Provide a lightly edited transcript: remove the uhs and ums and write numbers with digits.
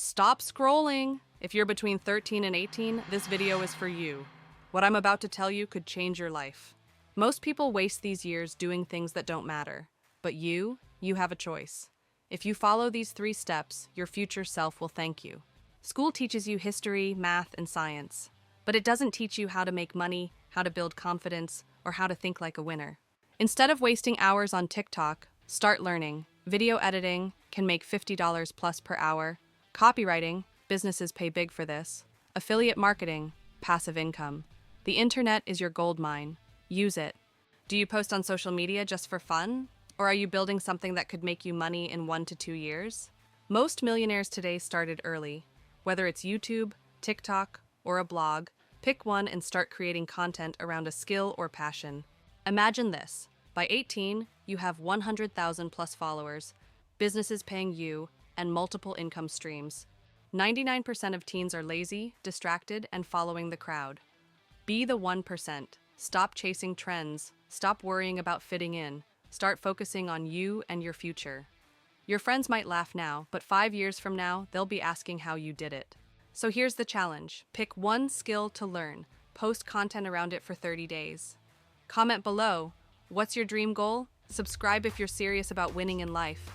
Stop scrolling! If you're between 13 and 18, this video is for you. What I'm about to tell you could change your life. Most people waste these years doing things that don't matter. But you have a choice. If you follow these 3 steps, your future self will thank you. School teaches you history, math, and science. But it doesn't teach you how to make money, how to build confidence, or how to think like a winner. Instead of wasting hours on TikTok, start learning. Video editing can make $50 plus per hour. Copywriting, businesses pay big for this. Affiliate marketing, passive income. The internet is your gold mine. Use it. Do you post on social media just for fun? Or are you building something that could make you money in 1 to 2 years? Most millionaires today started early. Whether it's YouTube, TikTok, or a blog, pick one and start creating content around a skill or passion. Imagine this. By 18, you have 100,000 plus followers, businesses paying you, and multiple income streams. 99% of teens are lazy, distracted, and following the crowd. Be the 1%. Stop chasing trends. Stop worrying about fitting in. Start focusing on you and your future. Your friends might laugh now, but 5 years from now, they'll be asking how you did it. So here's the challenge. Pick one skill to learn. Post content around it for 30 days. Comment below. What's your dream goal? Subscribe if you're serious about winning in life.